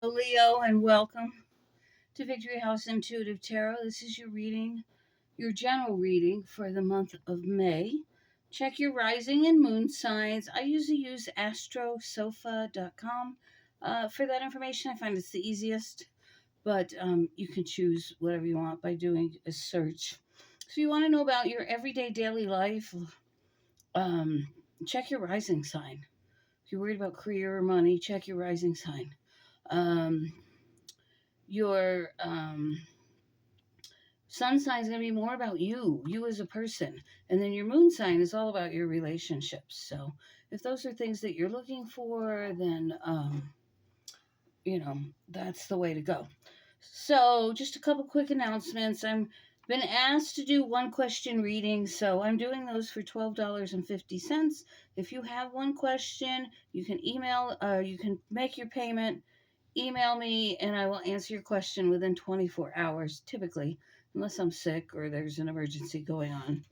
Leo, and welcome to Victory House Intuitive Tarot. This is your reading, your general reading for the month of May. Check your rising and moon signs. I usually use astrosofa.com for that information. I find it's the easiest, but you can choose whatever you want by doing a search. So, you want to know about your everyday daily life? Um, check your rising sign. If you're worried about career or money, check your rising sign. Um, your sun sign is going to be more about you as a person. And then your moon sign is all about your relationships. So if those are things that you're looking for, then, that's the way to go. So just a couple quick announcements. I'm been asked to do one question readings, so I'm doing those for $12.50. If you have one question, you can you can make your payment, email me, and I will answer your question within 24 hours, typically, unless I'm sick or there's an emergency going on.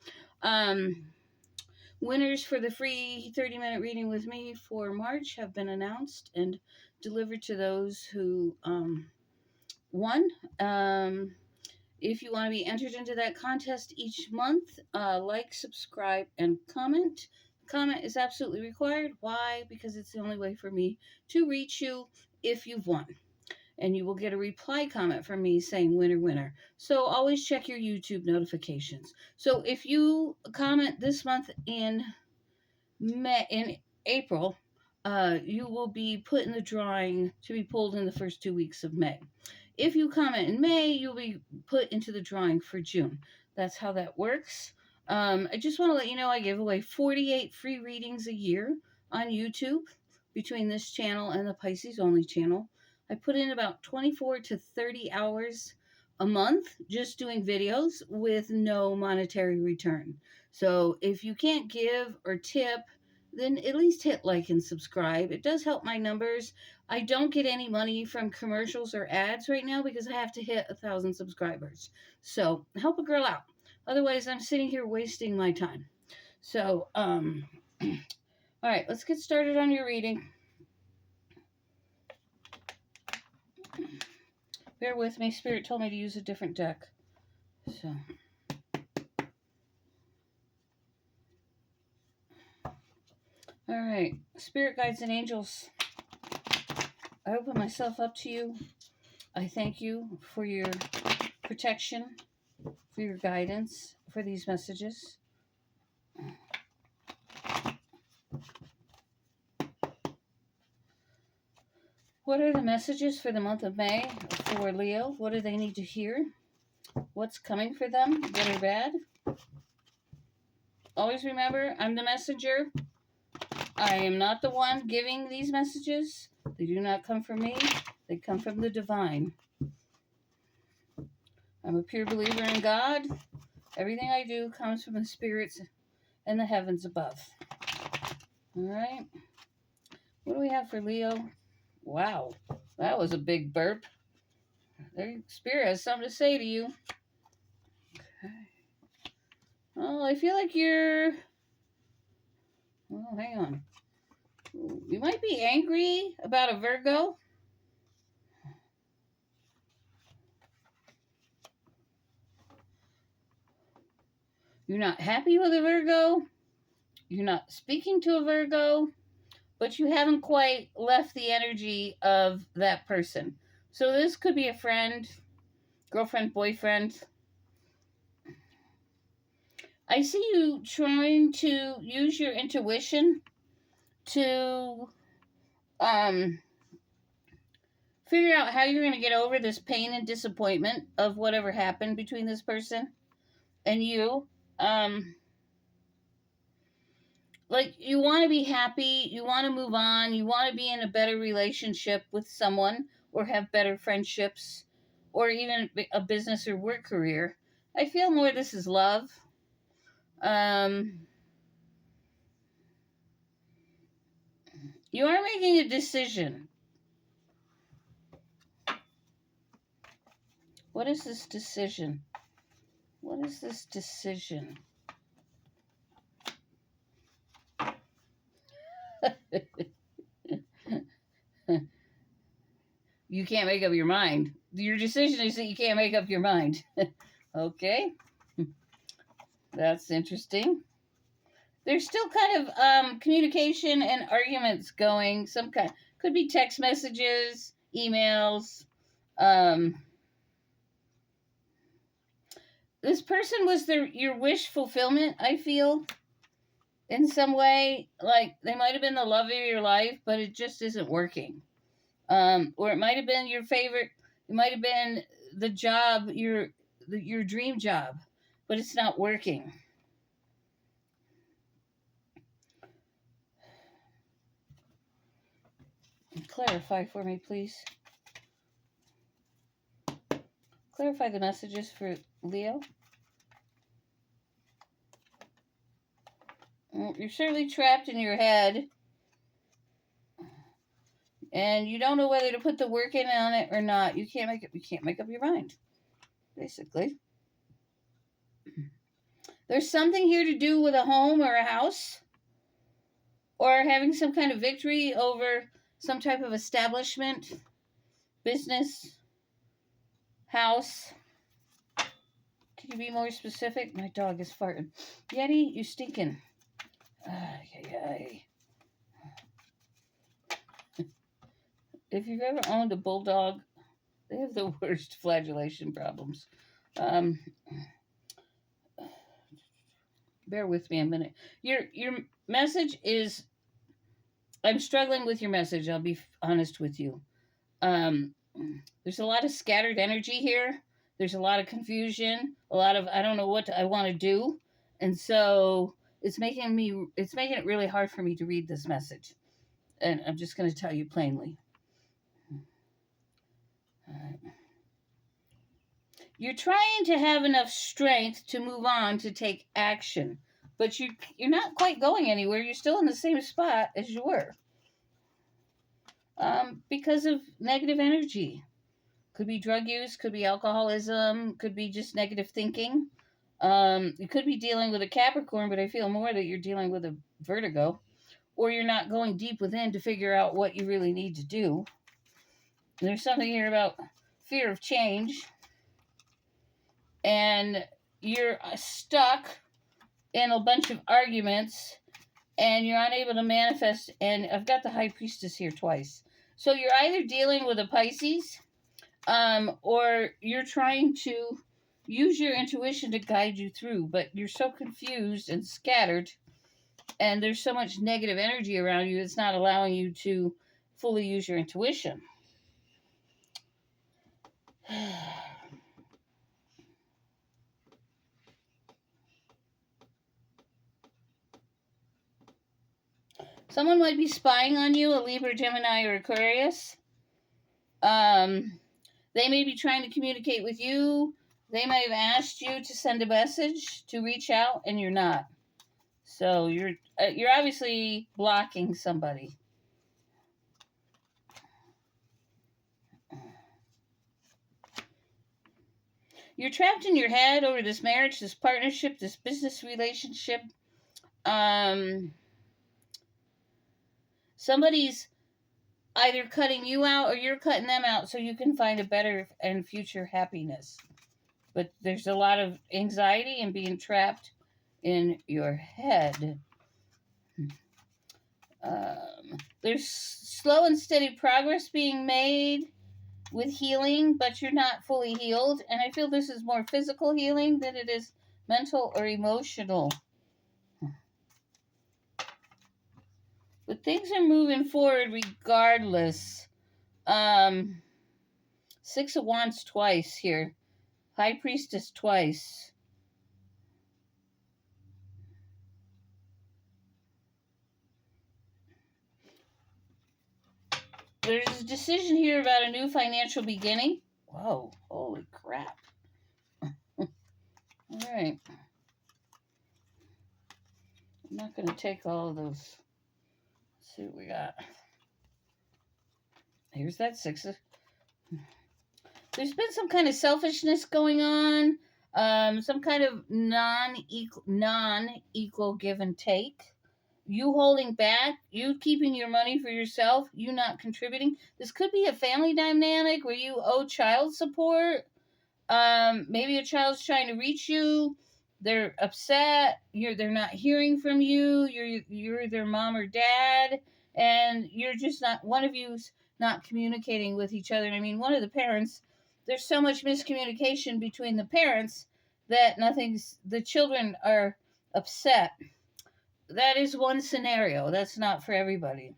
Winners for the free 30-minute reading with me for March have been announced and delivered to those who won. If you want to be entered into that contest each month, like, subscribe, and comment. Comment is absolutely required. Why? Because it's the only way for me to reach you if you've won. And you will get a reply comment from me saying winner, winner. So always check your YouTube notifications. So if you comment this month in April, you will be put in the drawing to be pulled in the first 2 weeks of May. If you comment in May, you'll be put into the drawing for June. That's how that works. I just want to let you know I give away 48 free readings a year on YouTube between this channel and the Pisces Only channel. I put in about 24 to 30 hours a month just doing videos with no monetary return. So if you can't give or tip, then at least hit like and subscribe. It does help my numbers. I don't get any money from commercials or ads right now because I have to hit 1,000 subscribers. So help a girl out. Otherwise, I'm sitting here wasting my time. So, all right, let's get started on your reading. Bear with me. Spirit told me to use a different deck. So, all right, Spirit guides and angels, I open myself up to you. I thank you for your protection, for your guidance, for these messages. What are the messages for the month of May for Leo? What do they need to hear? What's coming for them, good or bad? Always remember, I'm the messenger. I am not the one giving these messages. They do not come from me. They come from the divine. I'm a pure believer in God. Everything I do comes from the spirits and the heavens above. All right. What do we have for Leo? Wow, that was a big burp. Their spirit has something to say to you. Okay. Oh, I feel like you're... Oh, hang on. You might be angry about a Virgo. You're not happy with a Virgo. You're not speaking to a Virgo. But you haven't quite left the energy of that person. So this could be a friend, girlfriend, boyfriend. I see you trying to use your intuition to figure out how you're going to get over this pain and disappointment of whatever happened between this person and you. Like, you want to be happy, you want to move on, you want to be in a better relationship with someone or have better friendships or even a business or work career. I feel more this is love. You are making a decision. What is this decision? What is this decision? you can't make up your mind. Your decision is that you can't make up your mind. Okay. That's interesting. There's still kind of communication and arguments going. Some kind could be text messages, emails. This person was your wish fulfillment, I feel, in some way. Like they might have been the love of your life, but it just isn't working. Or it might have been your favorite. It might have been the job, your dream job, but it's not working. Clarify for me, please. Clarify the messages for Leo. You're certainly trapped in your head, and you don't know whether to put the work in on it or not. You can't make up your mind, basically. There's something here to do with a home or a house, or having some kind of victory over some type of establishment, business, house. Can you be more specific? My dog is farting. Yeti, you stinking. If you've ever owned a bulldog, they have the worst flagellation problems. Bear with me a minute. Your message is, I'm struggling with your message. I'll be honest with you. There's a lot of scattered energy here. There's a lot of confusion. A lot of I don't know what I want to do, and so it's making it really hard for me to read this message. And I'm just going to tell you plainly. You're trying to have enough strength to move on to take action, but you're not quite going anywhere. You're still in the same spot as you were. Because of negative energy. Could be drug use, could be alcoholism, could be just negative thinking. You could be dealing with a Capricorn, but I feel more that you're dealing with a Vertigo, or you're not going deep within to figure out what you really need to do. There's something here about fear of change, and you're stuck in a bunch of arguments, and you're unable to manifest. And I've got the High Priestess here twice. So you're either dealing with a Pisces, or you're trying to use your intuition to guide you through, but you're so confused and scattered, and there's so much negative energy around you, it's not allowing you to fully use your intuition. Someone might be spying on you, a Libra, Gemini, or Aquarius. They may be trying to communicate with you. They might have asked you to send a message, to reach out, and you're not. So you're obviously blocking somebody. You're trapped in your head over this marriage, this partnership, this business relationship. Somebody's either cutting you out or you're cutting them out so you can find a better and future happiness. But there's a lot of anxiety and being trapped in your head. There's slow and steady progress being made with healing, but you're not fully healed. And I feel this is more physical healing than it is mental or emotional. But things are moving forward regardless. 6 of Wands twice here. High Priestess twice. There's a decision here about a new financial beginning. Whoa, holy crap. All right. I'm not going to take all of those. Let's see what we got. Here's that 6 of... There's been some kind of selfishness going on. Some kind of non-equal give and take. you holding back, you keeping your money for yourself, you not contributing. This could be a family dynamic where you owe child support. Maybe a child's trying to reach you. They're upset. They're not hearing from you. You're their mom or dad, and you're just not, one of you's not communicating with each other. And I mean, one of the parents, there's so much miscommunication between the parents that the children are upset. That is one scenario. That's not for everybody.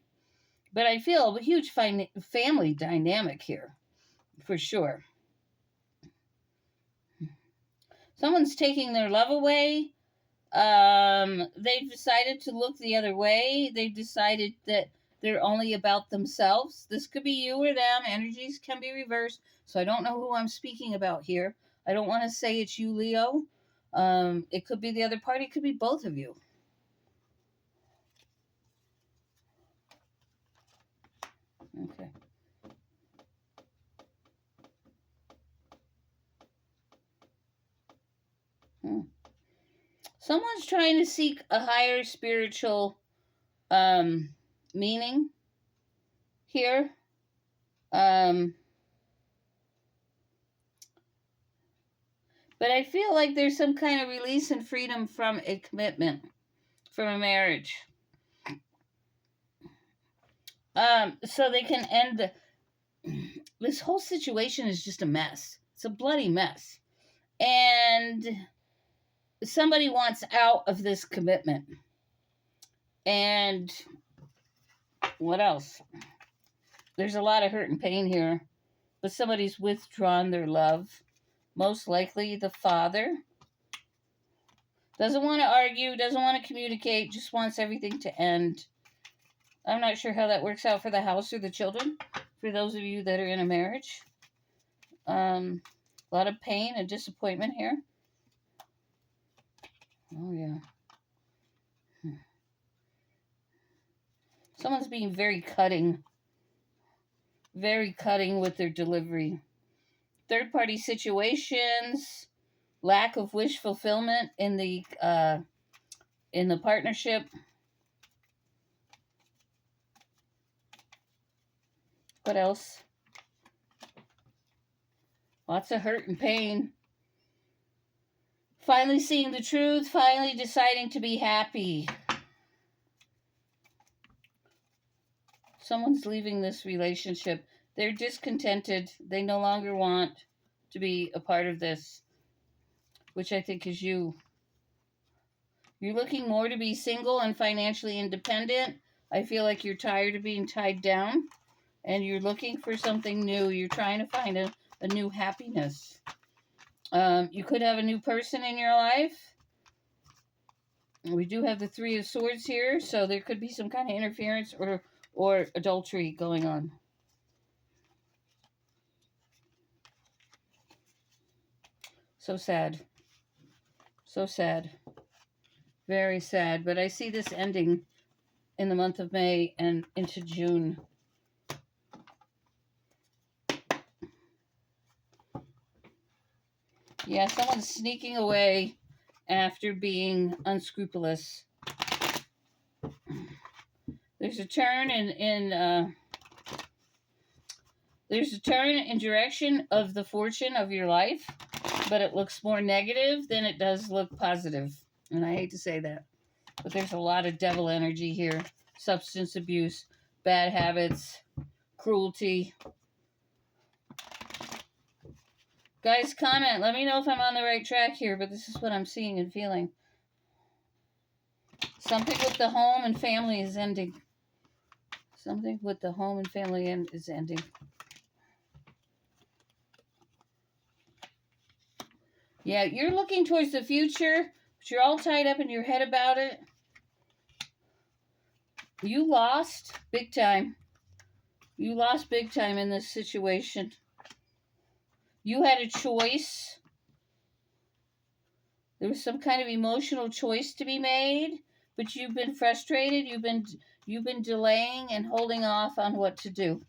But I feel a huge family dynamic here, for sure. Someone's taking their love away. They've decided to look the other way. They've decided that they're only about themselves. This could be you or them. Energies can be reversed. So I don't know who I'm speaking about here. I don't want to say it's you, Leo. It could be the other party. It could be both of you. Okay. Someone's trying to seek a higher spiritual meaning here. But I feel like there's some kind of release and freedom from a commitment, from a marriage. So they can end this whole situation is just a mess. It's a bloody mess. And somebody wants out of this commitment. And what else? There's a lot of hurt and pain here. But somebody's withdrawn their love. Most likely the father. Doesn't want to argue, doesn't want to communicate, just wants everything to end. I'm not sure how that works out for the house or the children, for those of you that are in a marriage. A lot of pain and disappointment here. Oh, yeah. Someone's being very cutting with their delivery. Third-party situations, lack of wish fulfillment in the partnership. What else? Lots of hurt and pain. Finally seeing the truth, finally deciding to be happy. Someone's leaving this relationship. They're discontented. They no longer want to be a part of this, which I think is you. You're looking more to be single and financially independent. I feel like you're tired of being tied down, and you're looking for something new. You're trying to find a new happiness. You could have a new person in your life. We do have the Three of Swords here, so there could be some kind of interference or adultery going on. So sad. So sad. Very sad. But I see this ending in the month of May and into June. Yeah, someone's sneaking away after being unscrupulous. There's a turn there's a turn in direction of the fortune of your life, but it looks more negative than it does look positive. And I hate to say that, but there's a lot of devil energy here. Substance abuse, bad habits, cruelty. Guys, comment. Let me know if I'm on the right track here, but this is what I'm seeing and feeling. Something with the home and family is ending. Something with the home and family is ending. Yeah, you're looking towards the future, but you're all tied up in your head about it. You lost big time. You lost big time in this situation. You had a choice. There was some kind of emotional choice to be made, but you've been frustrated. You've been delaying and holding off on what to do.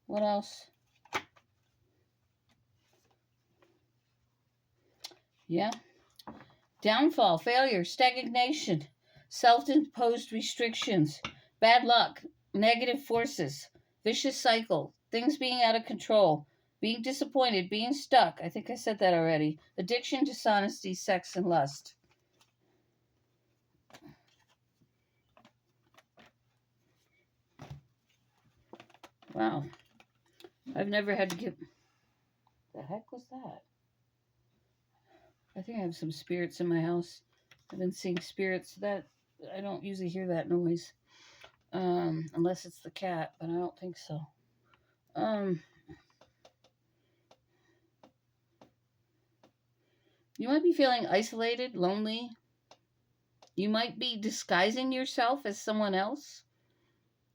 What else? Yeah. Downfall, failure, stagnation, self-imposed restrictions, bad luck, negative forces, vicious cycle, things being out of control, being disappointed, being stuck. I think I said that already. Addiction, dishonesty, sex, and lust. Wow. I've never had to get... The heck was that? I think I have some spirits in my house. I've been seeing spirits. That I don't usually hear that noise. Unless it's the cat, but I don't think so. You might be feeling isolated, lonely. You might be disguising yourself as someone else,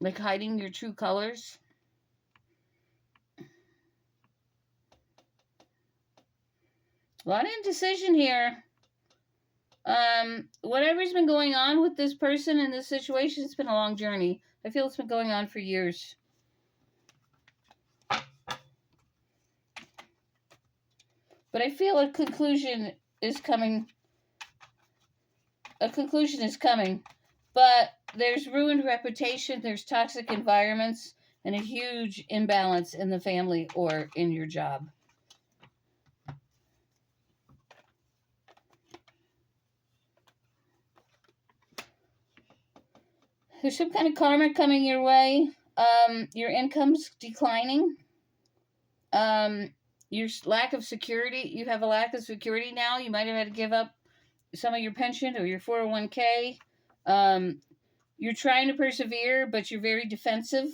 like hiding your true colors. A lot of indecision here. Whatever's been going on with this person in this situation, it's been a long journey. I feel it's been going on for years. But I feel a conclusion is coming. A conclusion is coming. But there's ruined reputation, there's toxic environments, and a huge imbalance in the family or in your job. There's some kind of karma coming your way. Your income's declining. Your lack of security. You have a lack of security now. You might have had to give up some of your pension or your 401k. You're trying to persevere, but you're very defensive.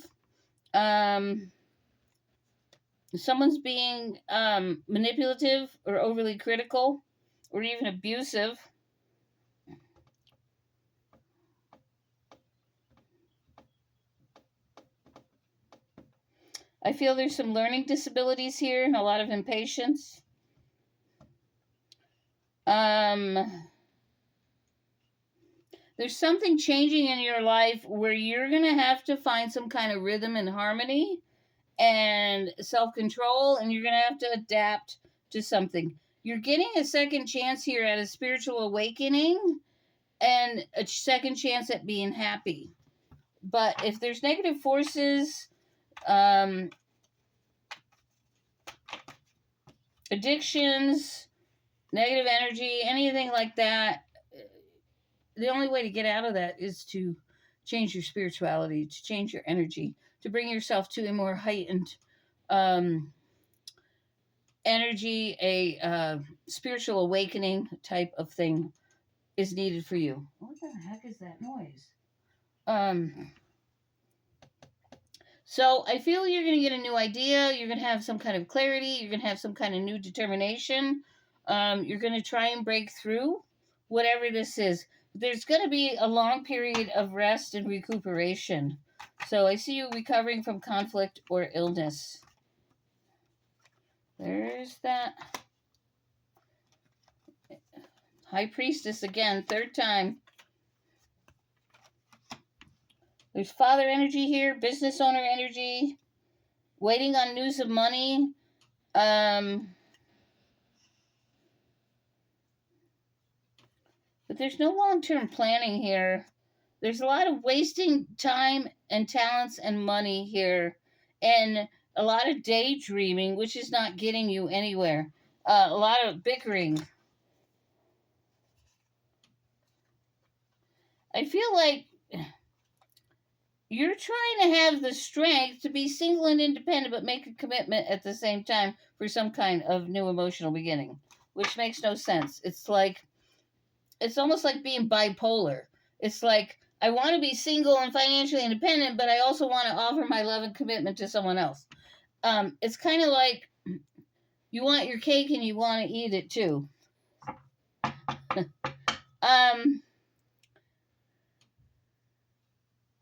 Someone's being manipulative or overly critical or even abusive. I feel there's some learning disabilities here and a lot of impatience. There's something changing in your life where you're going to have to find some kind of rhythm and harmony and self-control, and you're going to have to adapt to something. You're getting a second chance here at a spiritual awakening and a second chance at being happy. But if there's negative forces, addictions, negative energy, anything like that, the only way to get out of that is to change your spirituality, to change your energy, to bring yourself to a more heightened energy, a spiritual awakening type of thing is needed for you. What the heck is that noise? So I feel you're going to get a new idea. You're going to have some kind of clarity. You're going to have some kind of new determination. You're going to try and break through whatever this is. There's going to be a long period of rest and recuperation. So I see you recovering from conflict or illness. There's that. High Priestess again, third time. There's father energy here, business owner energy, waiting on news of money. But there's no long-term planning here. There's a lot of wasting time and talents and money here, and a lot of daydreaming, which is not getting you anywhere. A lot of bickering. I feel like you're trying to have the strength to be single and independent, but make a commitment at the same time for some kind of new emotional beginning, which makes no sense. It's almost like being bipolar. It's like, I want to be single and financially independent, but I also want to offer my love and commitment to someone else. It's kind of like you want your cake and you want to eat it too.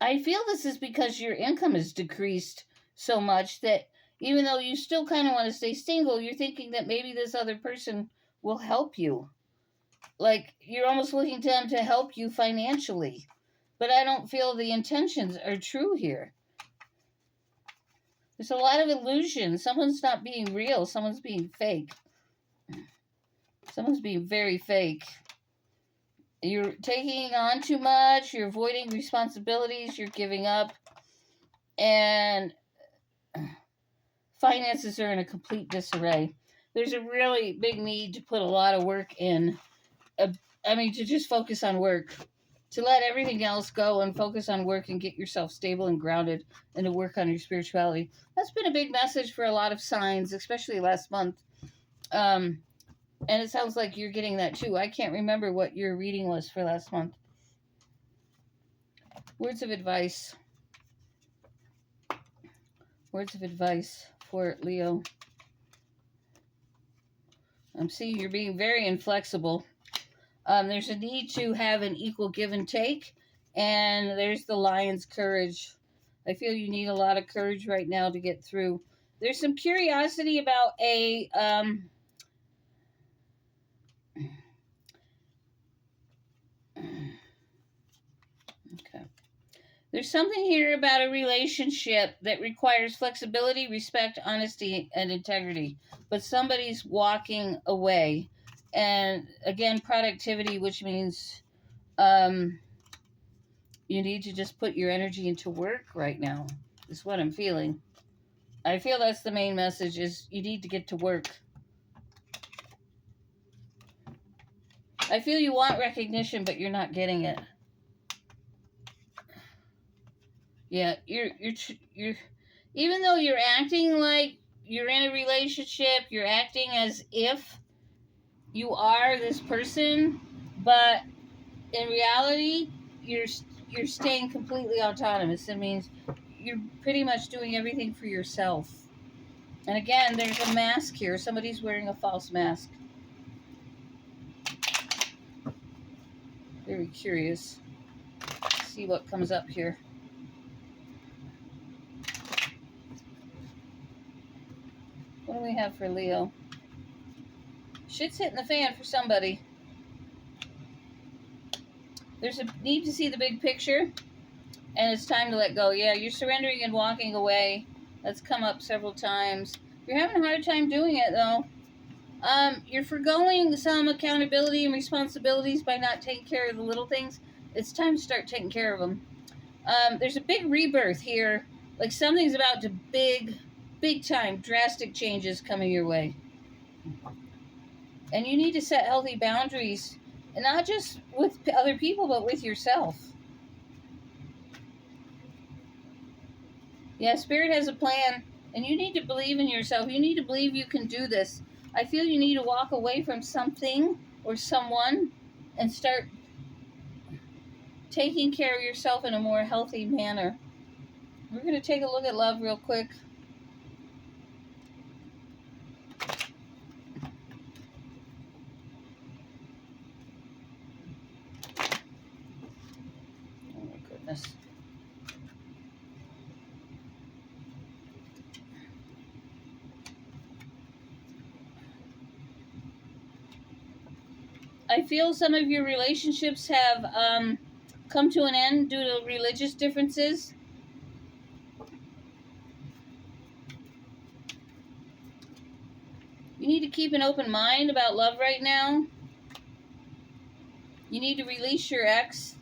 I feel this is because your income has decreased so much that even though you still kind of want to stay single, you're thinking that maybe this other person will help you. Like, you're almost looking to them to help you financially. But I don't feel the intentions are true here. There's a lot of illusion. Someone's not being real. Someone's being fake. Someone's being very fake. You're taking on too much, you're avoiding responsibilities, you're giving up, and finances are in a complete disarray. There's a really big need to put a lot of work in. To just focus on work, to let everything else go and focus on work and get yourself stable and grounded and to work on your spirituality. That's been a big message for a lot of signs, especially last month. And it sounds like you're getting that too. I can't remember what your reading was for last month. Words of advice. Words of advice for Leo. I'm seeing you're being very inflexible. There's a need to have an equal give and take. And there's the lion's courage. I feel you need a lot of courage right now to get through. There's some curiosity about a... okay. There's something here about a relationship that requires flexibility, respect, honesty, and integrity. But somebody's walking away. And again, productivity, which means you need to just put your energy into work right now, is what I'm feeling. I feel that's the main message, is you need to get to work. I feel you want recognition, but you're not getting it. Yeah, you're even though you're acting like you're in a relationship, you're acting as if you are this person, but in reality, you're staying completely autonomous. It means you're pretty much doing everything for yourself. And again, there's a mask here. Somebody's wearing a false mask. Very curious. Let's see what comes up here. What do we have for Leo? Shit's hitting the fan for somebody. There's a need to see the big picture, and it's time to let go. Yeah, you're surrendering and walking away. That's come up several times. You're having a hard time doing it, though. You're forgoing some accountability and responsibilities by not taking care of the little things. It's time to start taking care of them. There's a big rebirth here. Like something's about to big time, drastic changes coming your way. And you need to set healthy boundaries, and not just with other people, but with yourself. Yeah, Spirit has a plan, and you need to believe in yourself. You need to believe you can do this. I feel you need to walk away from something or someone and start taking care of yourself in a more healthy manner. We're going to take a look at love real quick. Oh my goodness. I feel some of your relationships have come to an end due to religious differences. You need to keep an open mind about love right now. You need to release your ex.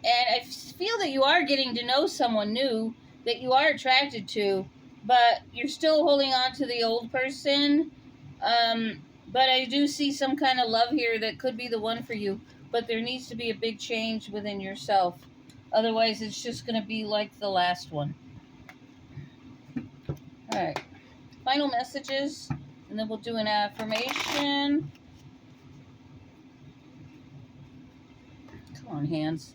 And I feel that you are getting to know someone new that you are attracted to, but you're still holding on to the old person. But I do see some kind of love here that could be the one for you, but there needs to be a big change within yourself. Otherwise, it's just going to be like the last one. All right. Final messages, and then we'll do an affirmation. Come on, hands.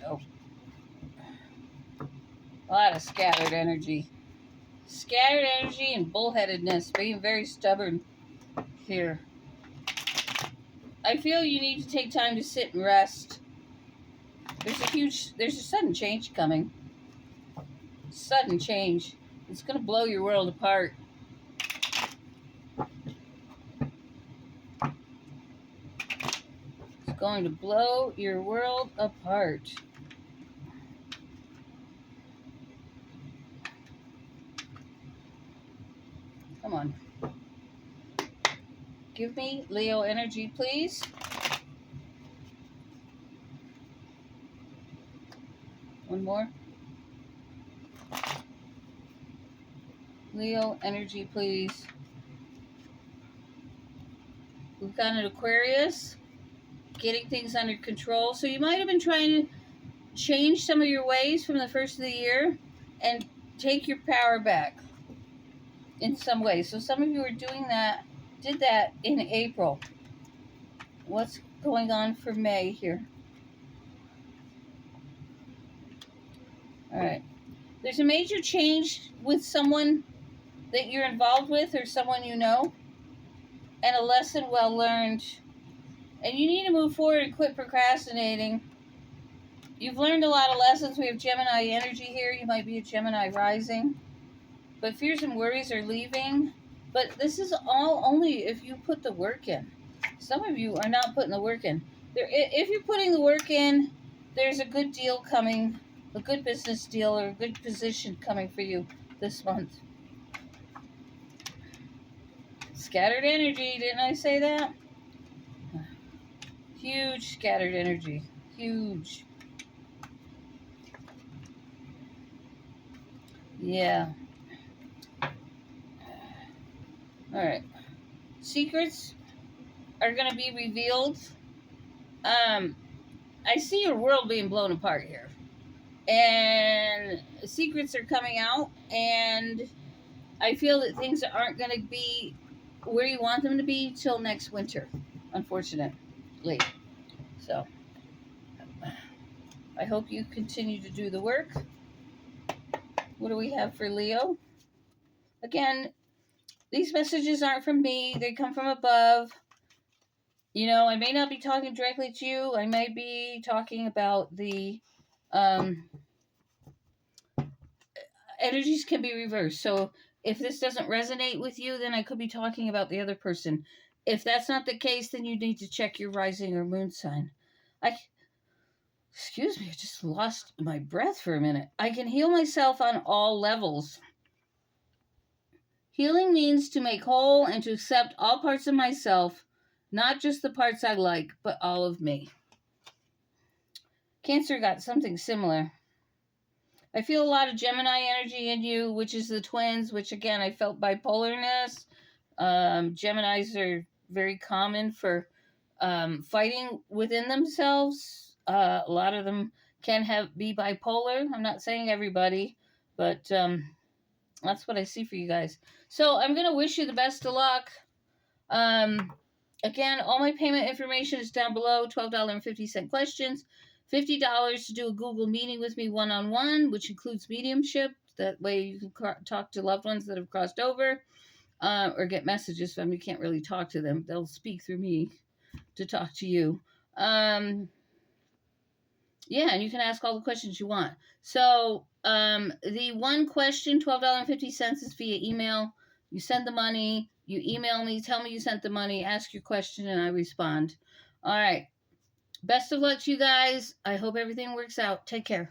Go. A lot of scattered energy. Scattered energy and bullheadedness, being very stubborn here. I feel you need to take time to sit and rest. There's a sudden change coming. Sudden change. It's going to blow your world apart. going to blow your world apart. Come on. Give me Leo energy, please. One more. Leo energy, please. We've got an Aquarius. Getting things under control. So you might have been trying to change some of your ways from the first of the year and take your power back in some way. So some of you are doing that, did that in April. What's going on for May here? All right. There's a major change with someone that you're involved with or someone you know, and a lesson well learned. And you need to move forward and quit procrastinating. You've learned a lot of lessons. We have Gemini energy here. You might be a Gemini rising. But fears and worries are leaving. But this is all only if you put the work in. Some of you are not putting the work in. If you're putting the work in, there's a good deal coming, a good business deal or a good position coming for you this month. Scattered energy, didn't I say that? Huge scattered energy. Huge. Yeah. All right. Secrets are going to be revealed. I see your world being blown apart here. And secrets are coming out. And I feel that things aren't going to be where you want them to be till next winter, unfortunately. So, I hope you continue to do the work. What do we have for Leo? Again, these messages aren't from me. They come from above. You know, I may not be talking directly to you. I may be talking about the energies can be reversed. So if this doesn't resonate with you, then I could be talking about the other person. If that's not the case, then you need to check your rising or moon sign. Excuse me, I just lost my breath for a minute. I can heal myself on all levels. Healing means to make whole and to accept all parts of myself, not just the parts I like, but all of me. Cancer got something similar. I feel a lot of Gemini energy in you, which is the twins, which again, I felt bipolarness. Geminis are very common for fighting within themselves. A lot of them can be bipolar. I'm not saying everybody, but that's what I see for you guys. So I'm going to wish you the best of luck. Again, all my payment information is down below. $12.50 questions. $50 to do a Google meeting with me one-on-one, which includes mediumship. That way you can talk to loved ones that have crossed over or get messages from them. You can't really talk to them. They'll speak through me to talk to you. Yeah, and you can ask all the questions you want. So the one question, $12.50 is via email. You send the money. You email me. Tell me you sent the money. Ask your question, and I respond. All right. Best of luck to you guys. I hope everything works out. Take care.